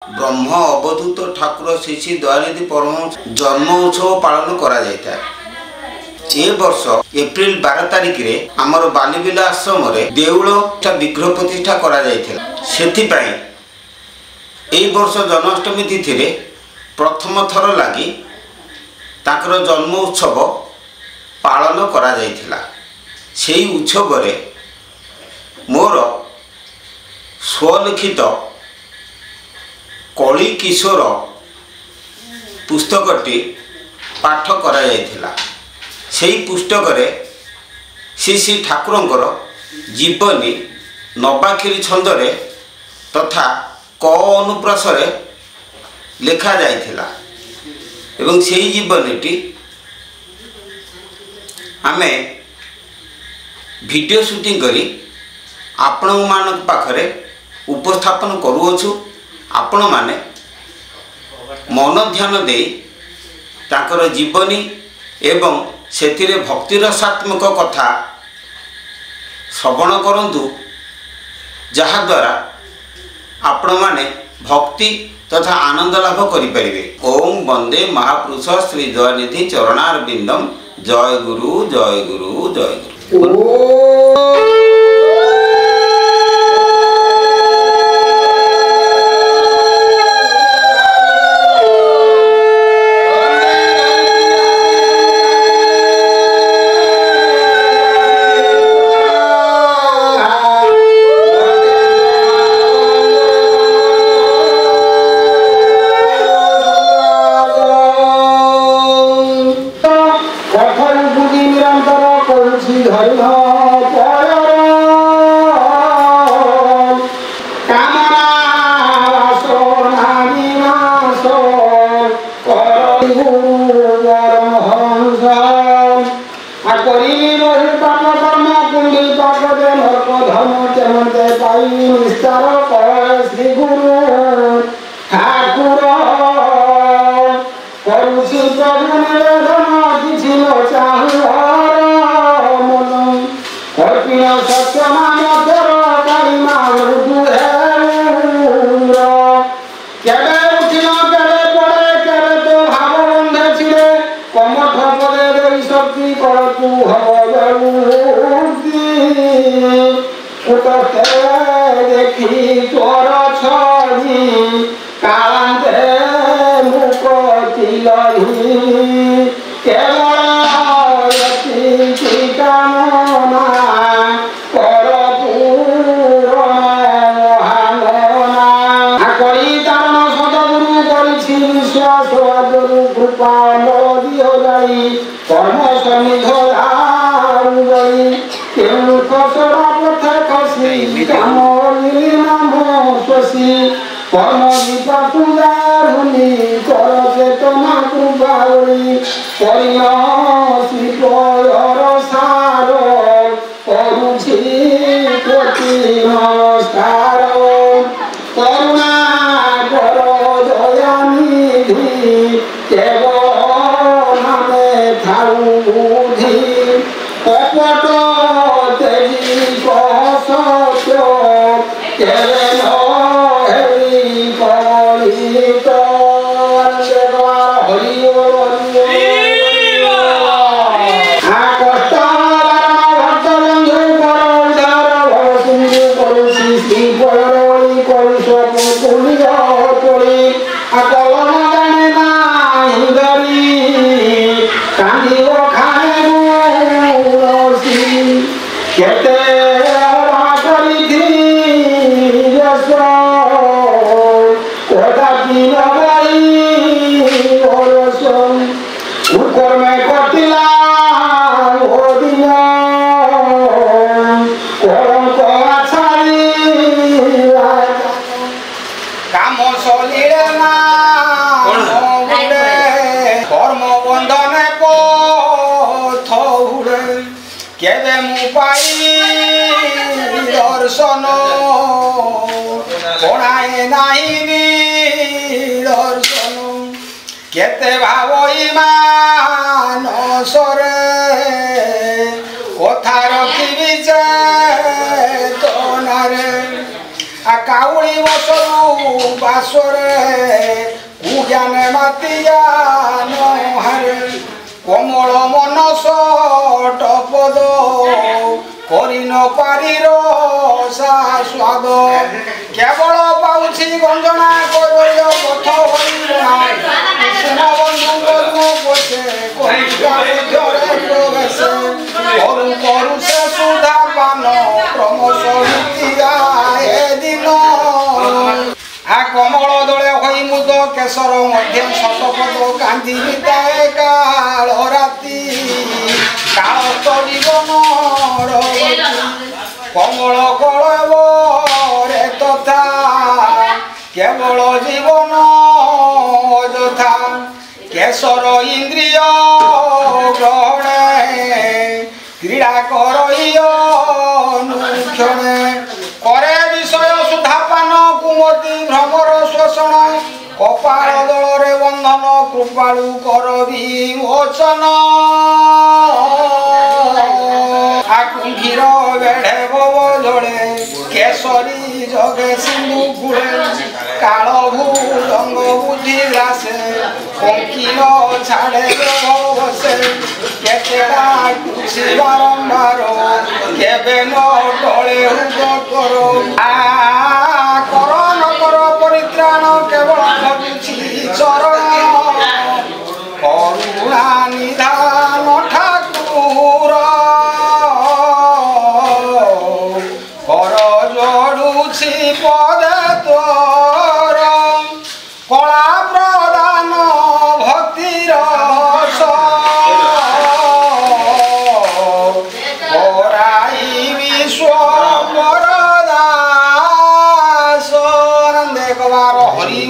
ब्रह्म अवधूत ठाकुर श्री श्री दयानिधि परमहंस जन्म उत्सव पालन करा जायता। ए वर्ष एप्रिल 12 तारिख रे हमर बालीबिला आश्रम रे देउल विग्रह प्रतिष्ठा करा जायथिला। सेथिपाई ए वर्ष जन्माष्टमी तिथि रे प्रथम थर लागि ताकर जन्म उत्सव पालन करा जायथिला। सेही उत्सव रे मोर स्वलिखित कली किशोर पुस्तकटी पाठ करा जायथिला। सेही पुस्तक रे श्री श्री ठाकुरंकर जीवनी नवाखिरी छंदरे तथा क अनुप्रास रे लिखा जायथिला एवं सेही जीवनीटी आमे वीडियो शूटिंग करी आपण मान पाखरे उपस्थापन करूछु। आपण माने मन ध्यान दे ताकर जीवनी एवं सेथिरे भक्ति रसात्मक कथा श्रवण करंतु, जहा द्वारा आपण माने भक्ति तथा आनंद लाभ करि परिबे। ओम वंदे महापुरुष श्री दयानिधि चरणारविंदम। जय गुरु जय गुरु जय गुरु। केते भावई मानसरे कथा रखिबि जे तोनारे କାଉଳି ବସରୁ ବାସରେ କୁଜ୍ଞାନେ ମାତିଆ ନହାରେ କୋମଳ ମନସ ଟପଦ କରି ନ ପାରିର ସ୍ୱାଦ କେବଳ ପାଉଛି ଗଞ୍ଜଣା କୈବଲ୍ୟ ପଥ ହରିଣା କୁସୁମ ବନ୍ଧୁଙ୍କ ପଛେ କଣିକା ମଧ୍ୟରେ ପ୍ରବେଶ କରୁ କରୁ ସେ ସୁଧା ପାନ କ୍ରମଶ ଭିତିଆ ଏ ଦିନ କମଳ ଦଳେ ହୋଇ ମୁଦ କେଶର ମଧ୍ୟ ଶତପଦ କାନ୍ଦି ବିତାଏ କାଳ ରାତି କାଳ ତ ଜୀବନର କମଳ କଳବରେ ତଥା କେବଳ ଜୀବନ ଯଥା କେଶର ଇନ୍ଦ୍ରିୟ ଗ୍ରହଣେ କ୍ରୀଡ଼ା କରକ୍ଷଣେ করে বিষয় সুধাপান কুমতি ভ্রমর শোষণ কপাল দলরে বন্ধন কৃপালু করবি মোচন কুম্ভীর বেড়ে বব জলে কেশরী জগে সিন্ধু কুলে কাল ভূরঙ্গ বুদ্ধি গ্রাসে কঙ্কিল ছাড়ে বসে কেতেরা খুশি বারম্বার কেবে ন টলে হুদ কর কর ন কর পরিত্রাণ কেবল ভজুছি চরণ করুণা নিধান ঠাকুর কর জড়ুছি পদে তোর কলা প্রদান ভক্তির করাই বিশ্বম্বর দাস দেখবার হরি